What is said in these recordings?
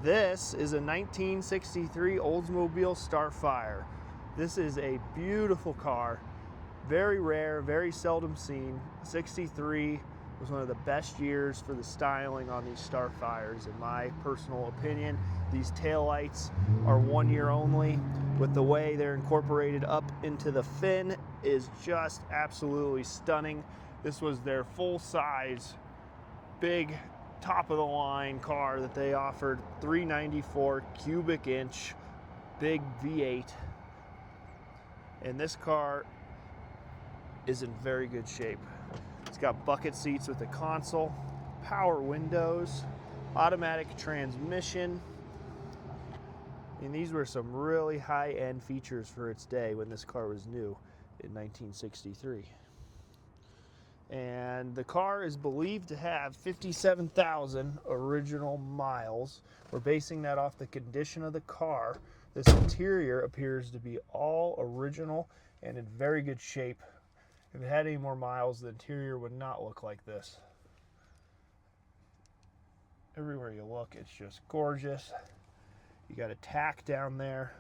This is a 1963 Oldsmobile Starfire. This is a beautiful car, very rare, very seldom seen. 63 was one of the best years for the styling on these Starfires, in my personal opinion. These taillights are 1 year only. With the way they're incorporated up into the fin is just absolutely stunning. This was their full-size, big, top-of-the-line car that they offered. 394 cubic inch, big V8. And this car is in very good shape. It's got bucket seats with a console, power windows, automatic transmission. And these were some really high-end features for its day when this car was new in 1963. And the car is believed to have 57,000 original miles. We're basing that off the condition of the car. This interior appears to be all original and in very good shape. If it had any more miles, the interior would not look like this. Everywhere you look, it's just gorgeous. You got a tack down there.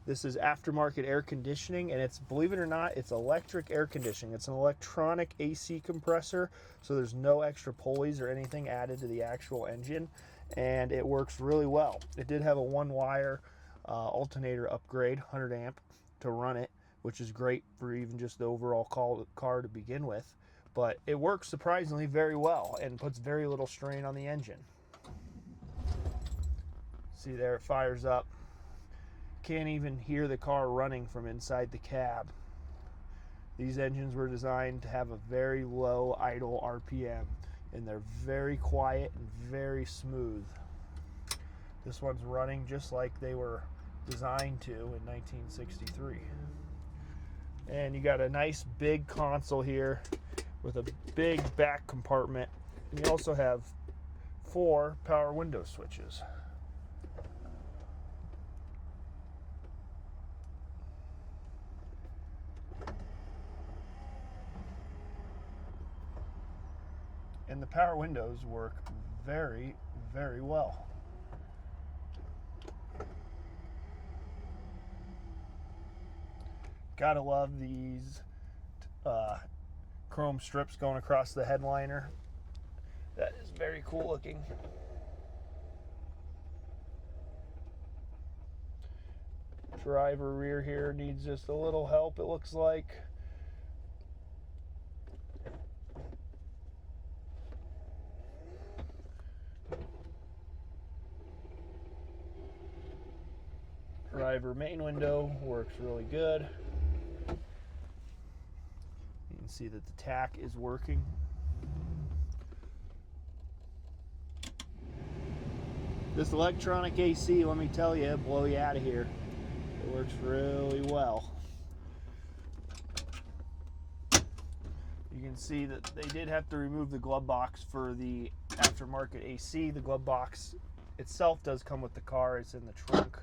This is aftermarket air conditioning, and it's, believe it or not, it's electric air conditioning. It's an electronic AC compressor, so there's no extra pulleys or anything added to the actual engine, and it works really well. It did have a one-wire alternator upgrade, 100 amp, to run it, which is great for even just the overall car to begin with, but it works surprisingly very well and puts very little strain on the engine. See there, it fires up. Can't even hear the car running from inside the cab. These engines were designed to have a very low idle RPM, and they're very quiet and very smooth. This one's running just like they were designed to in 1963. And you got a nice big console here with a big back compartment, and you also have 4 power window switches. And the power windows work very, very well. Gotta love these chrome strips going across the headliner. That is very cool looking. Driver rear here needs just a little help, it looks like. Driver main window works really good. You can see that the tack is working. This electronic AC, let me tell you, blow you out of here. It works really well. You can see that they did have to remove the glove box for the aftermarket AC. The glove box itself does come with the car. It's in the trunk.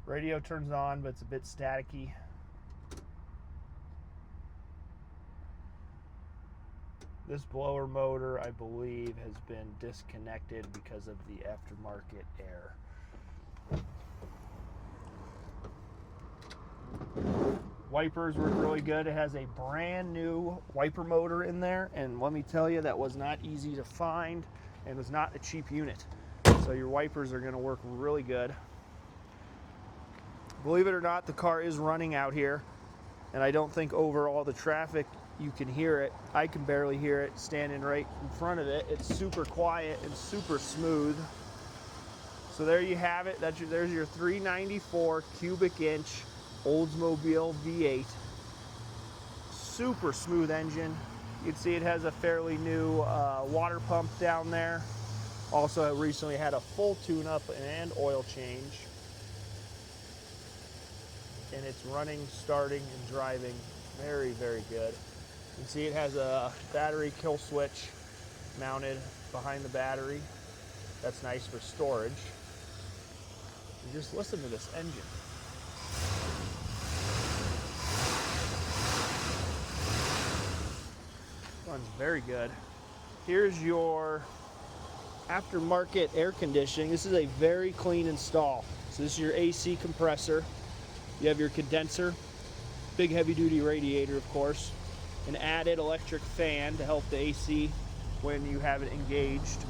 Radio turns on, but it's a bit staticky. This blower motor, I believe, has been disconnected because of the aftermarket air. Wipers work really good. It has a brand new wiper motor in there, and let me tell you, that was not easy to find and was not a cheap unit. So your wipers are going to work really good. Believe it or not, the car is running out here, and I don't think over all the traffic you can hear it. I can barely hear it standing right in front of it. It's super quiet and super smooth. So there you have it. There's your 394 cubic inch Oldsmobile V8. Super smooth engine. You can see it has a fairly new water pump down there. Also, it recently had a full tune-up and oil change. And it's running, starting, and driving very, very good. You can see it has a battery kill switch mounted behind the battery. That's nice for storage. And just listen to this engine. Runs very good. Here's your aftermarket air conditioning. This is a very clean install. So this is your AC compressor. You have your condenser, big heavy duty radiator of course, an added electric fan to help the AC when you have it engaged.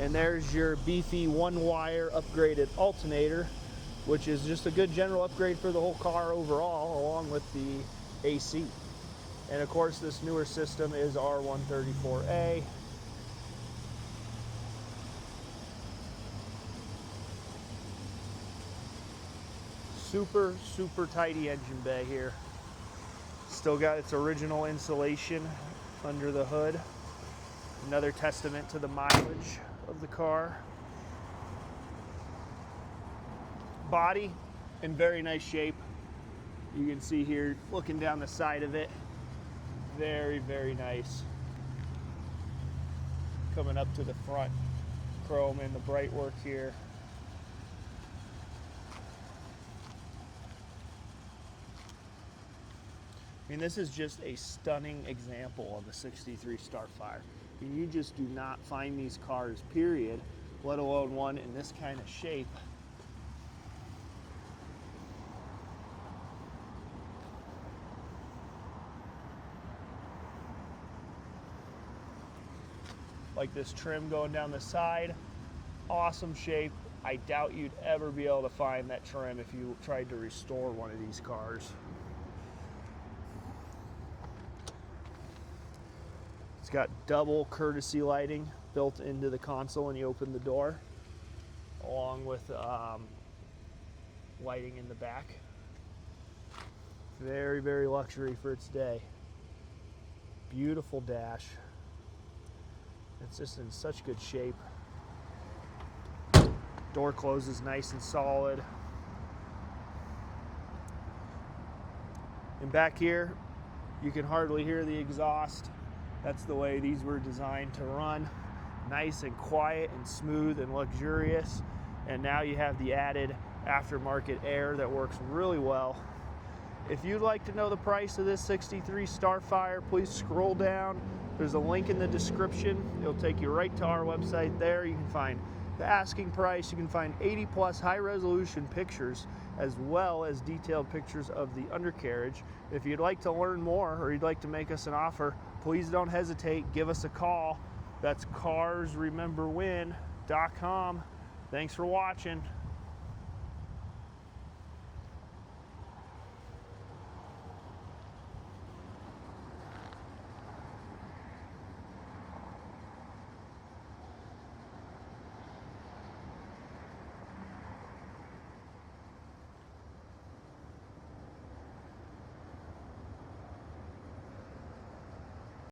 And there's your beefy one-wire upgraded alternator, which is just a good general upgrade for the whole car overall, along with the AC. And of course, this newer system is R134A. Super, super tidy engine bay here. Still got its original insulation under the hood. Another testament to the mileage of the car. Body in very nice shape. You can see here, looking down the side of it, very, very nice. Coming up to the front, chrome and the bright work here. I mean, this is just a stunning example of a 63 Starfire. You just do not find these cars, period, let alone one in this kind of shape. Like this trim going down the side, awesome shape. I doubt you'd ever be able to find that trim if you tried to restore one of these cars. It's got double courtesy lighting built into the console when you open the door, along with lighting in the back. Very, very luxury for its day. Beautiful dash. It's just in such good shape. Door closes nice and solid. And back here, you can hardly hear the exhaust. That's the way these were designed to run. Nice and quiet and smooth and luxurious. And now you have the added aftermarket air that works really well. If you'd like to know the price of this 63 Starfire, please scroll down. There's a link in the description. It'll take you right to our website there. You can find the asking price. You can find 80+ high-resolution pictures, as well as detailed pictures of the undercarriage. If you'd like to learn more or you'd like to make us an offer, please don't hesitate. Give us a call. That's carsrememberwin.com. Thanks for watching.